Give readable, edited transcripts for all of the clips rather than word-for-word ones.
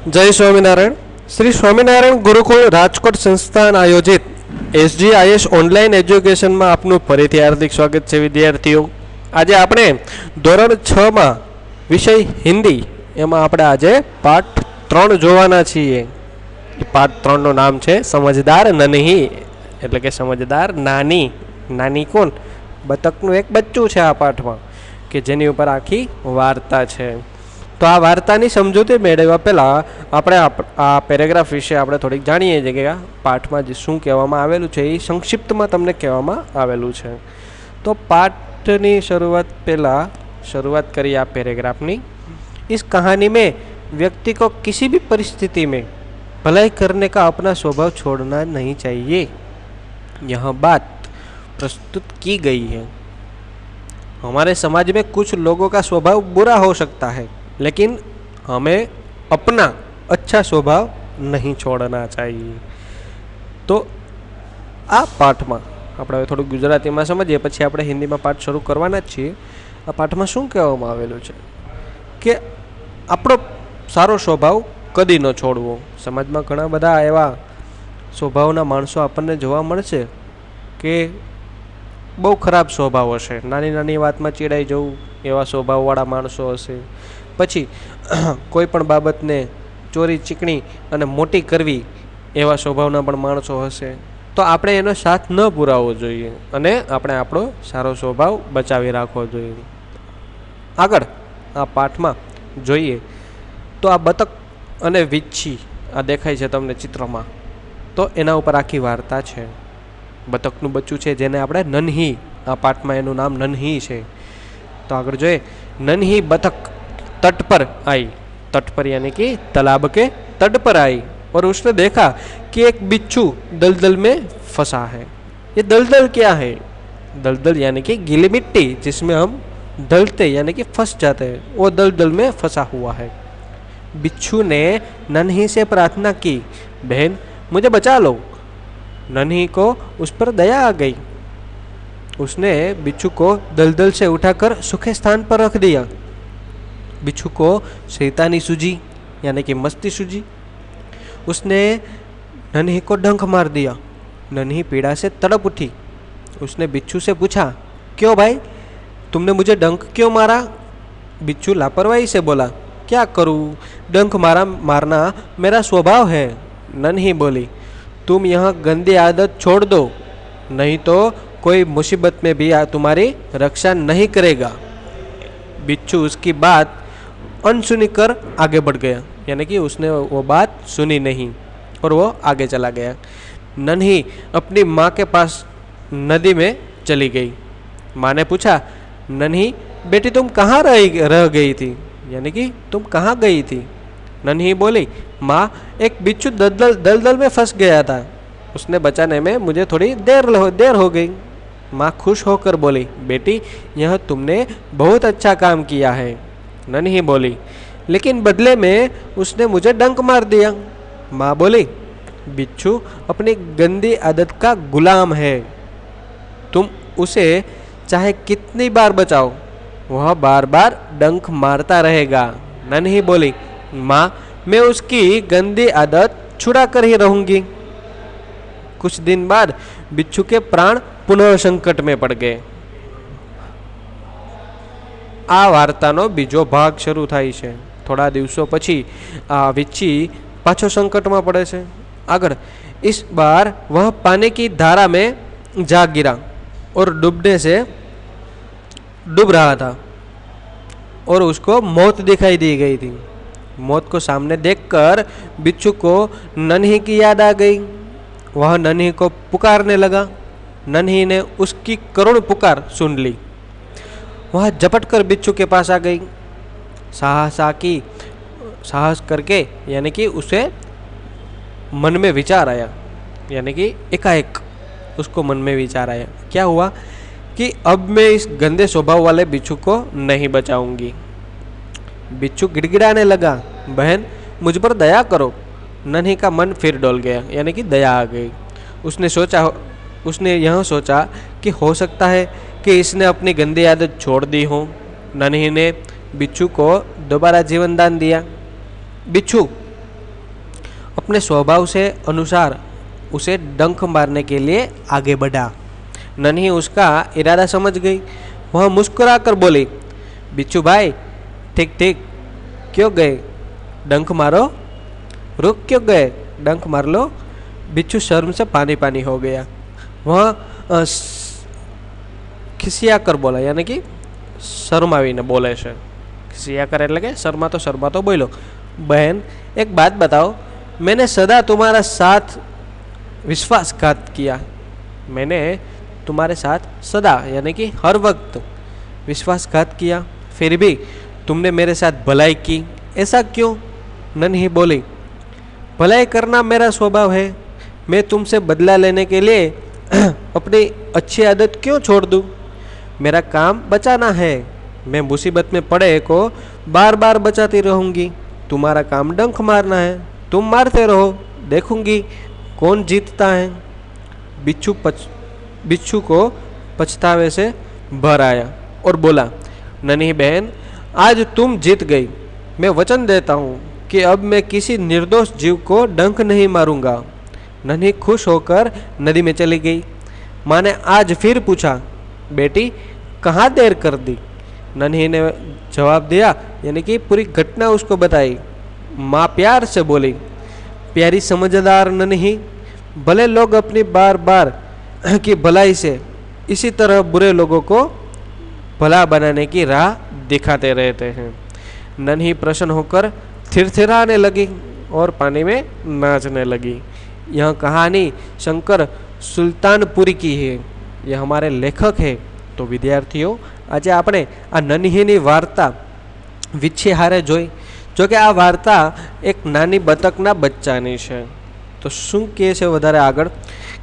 જય સ્વામિનારાયણ. શ્રી સ્વામિનારાયણ ગુરુકુળ રાજકોટ સંસ્થાન આયોજિત SGIS ઓનલાઈન એજ્યુકેશનમાં આપનું ફરીથી હાર્દિક સ્વાગત છે વિદ્યાર્થીઓ. આજે આપણે ધોરણ 6માં વિષય હિન્દી એમાં આપણે આજે પાઠ 3 જોવાના છીએ. એ પાઠ 3નું નામ છે સમજદાર નન્હી, એટલે કે સમજદાર નાની. નાની કોણ? બતકનું એક બચ્ચું છે આ પાઠમાં, કે જેની ઉપર આખી વાર્તા છે. તો આ વાર્તાની સમજૂતી મેળવ્યા પહેલાં આપણે આ પેરેગ્રાફ વિશે આપણે થોડીક જાણીએ છીએ કે આ પાઠમાં જે શું કહેવામાં આવેલું છે એ સંક્ષિપ્તમાં તમને કહેવામાં આવેલું છે. તો પાઠની શરૂઆત કરીએ આ पैराग्राफनी. इस कहानी में व्यक्ति को किसी भी परिस्थिति में भलाई करने का अपना स्वभाव छोड़ना नहीं चाहिए. यह बात प्रस्तुत की गई है. हमारे समाज में कुछ लोगों का स्वभाव बुरा हो सकता है, लेकिन हमें अपना अच्छा स्वभाव नहीं छोड़ना चाहिए. तो આ પાઠમાં આપણે હવે થોડું ગુજરાતીમાં સમજીએ, પછી આપણે હિન્દીમાં પાઠ શરૂ કરવાના જ છીએ. આ પાઠમાં શું કહેવામાં આવેલું છે કે આપણો સારો સ્વભાવ કદી ન છોડવો. સમાજમાં ઘણા બધા એવા સ્વભાવના માણસો આપણને જોવા મળશે કે બહુ ખરાબ સ્વભાવ હશે. નાની નાની વાતમાં ચીડાઈ જવું એવા સ્વભાવવાળા માણસો હશે. પછી કોઈ પણ બાબતને ચોરી ચીકણી અને મોટી કરવી એવા સ્વભાવના પણ માણસો હશે. તો આપણે એનો સાથ ન પુરાવવો જોઈએ અને આપણે આપણો સારો સ્વભાવ બચાવી રાખવો જોઈએ. આગળ આ પાઠમાં જોઈએ તો આ બતક અને વીંછી આ દેખાય છે તમને ચિત્રમાં, તો એના ઉપર આખી વાર્તા છે. બતકનું બચ્ચું છે જેને આપણે નન્હી, આ પાઠમાં એનું નામ નન્હી છે. તો આગળ જોઈએ. नन्ही बतख तट पर आई. तट पर यानी कि तालाब के तट पर आई और उसने देखा कि एक बिच्छू दलदल में फंसा है. ये दलदल क्या है? दलदल यानी कि गीली मिट्टी जिसमें हम दलते यानी कि फंस जाते हैं, वो दलदल में फंसा हुआ है. बिच्छू ने नन्ही से प्रार्थना की, बहन मुझे बचा लो. नन्ही को उस पर दया आ गई. उसने बिच्छू को दलदल से उठाकर सूखे स्थान पर रख दिया. बिच्छू को शैतानी सूझी यानी कि मस्ती सूझी. उसने नन्ही को डंक मार दिया. नन्ही पीड़ा से तड़प उठी. उसने बिच्छू से पूछा, क्यों भाई, तुमने मुझे डंक क्यों मारा? बिच्छू लापरवाही से बोला, क्या करूं, डंक मारना मेरा स्वभाव है. नन्ही बोली, तुम यह गंदी आदत छोड़ दो, नहीं तो कोई मुसीबत में भी तुम्हारी रक्षा नहीं करेगा. बिच्छू उसकी बात अनसुनी कर आगे बढ़ गया, यानी कि उसने वो बात सुनी नहीं और वो आगे चला गया. नन्ही अपनी माँ के पास नदी में चली गई. माँ ने पूछा, नन्ही बेटी तुम कहाँ रह गई थी, यानी कि तुम कहाँ गई थी? नन्ही बोली, माँ एक बिच्छू दलदल में फंस गया था, उसने बचाने में मुझे थोड़ी देर हो गई. माँ खुश होकर बोली, बेटी यह तुमने बहुत अच्छा काम किया है. नन्ही बोली, लेकिन बदले में उसने मुझे डंक मार दिया. माँ बोली, बिच्छू अपनी गंदी आदत का गुलाम है, तुम उसे चाहे कितनी बार बचाओ वह बार बार डंक मारता रहेगा. नन्ही बोली, माँ मैं उसकी गंदी आदत छुड़ा कर ही रहूँगी. कुछ दिन बाद बिच्छू के प्राण पुनः संकट में पड़ गए. आ वार्तानो बीजो भाग शुरू थाय छे. थोड़ा दिवसों पछी आ वींછી पाछो संकट में पड़े छे. आगळ इस बार वह पानी की धारा में जा गिरा और डूबने से डूब रहा था और उसको मौत दिखाई दी गई थी. मौत को सामने देखकर बिच्छू को नन्ही की याद आ गई. वह नन्ही को पुकारने लगा. नन्ही ने उसकी करुण पुकार सुन ली. वह झपट कर बिच्छू के पास आ गई. साहस करके यानी कि उसे मन में विचार आया, यानी कि एकाएक उसको मन में विचार आया. क्या हुआ कि अब मैं इस गंदे स्वभाव वाले बिच्छू को नहीं बचाऊंगी. बिच्छू गिड़गिड़ाने लगा, बहन मुझ पर दया करो. नन्ही का मन फिर डोल गया, यानी कि दया आ गई. उसने यह सोचा कि हो सकता है कि इसने अपनी गंदी आदत छोड़ दी हो. नन्ही ने बिच्छू को दोबारा जीवन दान दिया. बिच्छू अपने स्वभाव से अनुसार उसे डंक मारने के लिए आगे बढ़ा। नन्ही उसका इरादा समझ गई। वह मुस्कुरा कर बोली, बिच्छू भाई ठीक ठीक, क्यों गए, डंक मारो, रुक क्यों गए, डंक मार लो। बिच्छू शर्म से पानी पानी हो गया। वह खिसिया कर बोला, यानी कि शर्मावीने बोले છે। खिसिया कर એટલે કે શરમાતો બોલો, बहन एक बात बताओ, मैंने सदा तुम्हारा साथ विश्वासघात किया। मैंने तुम्हारे साथ सदा यानी कि हर वक्त विश्वासघात किया, फिर भी तुमने मेरे साथ भलाई की, ऐसा क्यों? नन्ही बोली, भलाई करना मेरा स्वभाव है। मैं तुमसे बदला लेने के लिए अपनी अच्छी आदत क्यों छोड़ दूँ? मेरा काम बचाना है। मैं मुसीबत में पड़े को बार बार बचाती रहूँगी। तुम्हारा काम डंक मारना है, तुम मारते रहो, देखूंगी कौन जीतता है। बिच्छू को पछतावे से भर आया और बोला, नन्ही बहन आज तुम जीत गई। मैं वचन देता हूँ कि अब मैं किसी निर्दोष जीव को डंक नहीं मारूंगा। नन्ही खुश होकर नदी में चली गई। माँ ने आज फिर पूछा, बेटी कहाँ देर कर दी? नन्ही ने जवाब दिया, यानी कि पूरी घटना उसको बताई। माँ प्यार से बोली, प्यारी समझदार नन्ही, भले लोग अपनी बार बार की भलाई से इसी तरह बुरे लोगों को भला बनाने की राह दिखाते रहते हैं। नन्ही प्रसन्न होकर थिरथिराने लगी और पानी में नाचने लगी। यह कहानी शंकर सुल्तानपुरी की है। यह हमारे लेखक है। तो विद्यार्थियों, आज आपने आ नन्हीनी वार्ता વીછી હારે જોઈ। જો કે આ વાર્તા એક નાની બતકના બચ્ચાની છે। તો શું કહે છે વધારે આગળ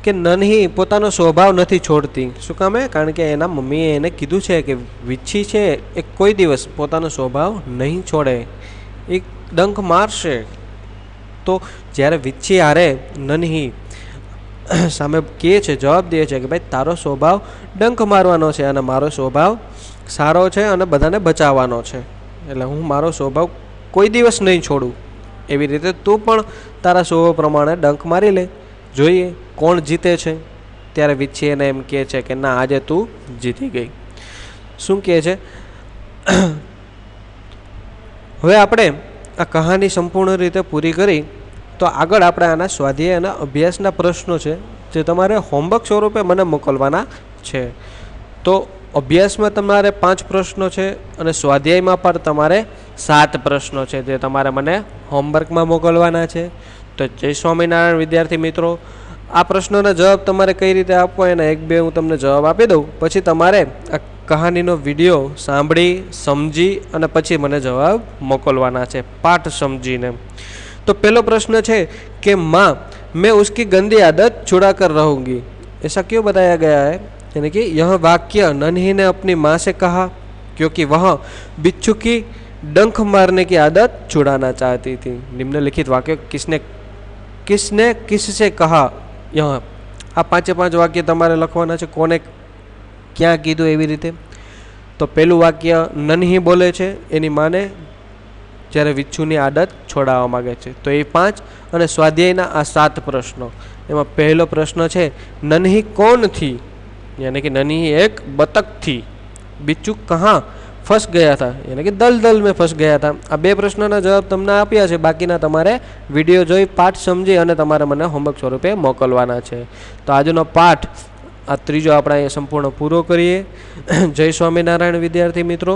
કે નન્હી પોતાનો સ્વભાવ નથી છોડતી। શું કામે? કારણ કે એના મમ્મીએ એને કીધું છે કે વીછી છે એ કોઈ દિવસ પોતાનો સ્વભાવ નહીં છોડે, એક ડંક મારશે। તો જ્યારે વીછી હારે નન્હી સામે કહે છે, જવાબ દે છે કે ભાઈ તારો સ્વભાવ ડંક મારવાનો છે અને મારો સ્વભાવ સારો છે અને બધાને બચાવવાનો છે, એટલે હું મારો સ્વભાવ કોઈ દિવસ નહીં છોડું। એવી રીતે તું પણ તારા સ્વભાવ પ્રમાણે ડંક મારી લે, જોઈએ કોણ જીતે છે। ત્યારે વીછી એને એમ કહે છે કે ના, આજે તું જીતી ગઈ। શું કહે છે? હવે આપણે આ કહાની સંપૂર્ણ રીતે પૂરી કરી તો આગળ આપણે આના સ્વાધ્યાય અને અભ્યાસના પ્રશ્નો છે જે તમારે હોમવર્ક સ્વરૂપે મને મોકલવાના છે। તો અભ્યાસમાં તમારે 5 પ્રશ્નો છે અને સ્વાધ્યાયમાં પણ તમારે 7 પ્રશ્નો છે જે તમારે મને હોમવર્કમાં મોકલવાના છે। તો જય સ્વામિનારાયણ વિદ્યાર્થી મિત્રો, આ પ્રશ્નોના જવાબ તમારે કઈ રીતે આપવો એના 1-2 હું તમને જવાબ આપી દઉં, પછી તમારે આ કહાનીનો વિડીયો સાંભળી સમજી અને પછી મને જવાબ મોકલવાના છે પાઠ સમજીને। तो पहला प्रश्न है कि माँ मैं उसकी गंदी आदत छुड़ा कर रहूँगी, ऐसा क्यों बताया गया है? यानी कि यह वाक्य नन्ही ने अपनी माँ से कहा क्योंकि वह बिच्छू की डंक मारने की आदत छुड़ाना चाहती थी। निम्नलिखित वाक्य किसने किससे कहा? यहाँ आ 5 वाक्य तमारे लखवाना है, कोने क्या कीधुं एवी रीते। तो पहलू वाक्य नन्ही बोले छे एनी माँ ने જ્યારે વિચ્છુની આદત છોડાવવા માગે છે। તો એ 5 અને સ્વાધ્યાયના આ 7 પ્રશ્નો। એમાં પહેલો પ્રશ્ન છે નન્હી कौन थी, यानी कि नन्ही एक बतख थी। बिच्छू कहाँ फंस गया था, यानी कि दलदल में फंस गया था। आ 2 પ્રશ્નોના જવાબ તમને આપ્યા છે, બાકીના તમારે વિડીયો જોઈ પાઠ સમજી અને તમારે મને હોમવર્ક સ્વરૂપે મોકલવાના છે। તો આજનો પાઠ આ ત્રીજો આપણે અહીંયા સંપૂર્ણ પૂરો કરીએ। જય સ્વામિનારાયણ વિદ્યાર્થી મિત્રો।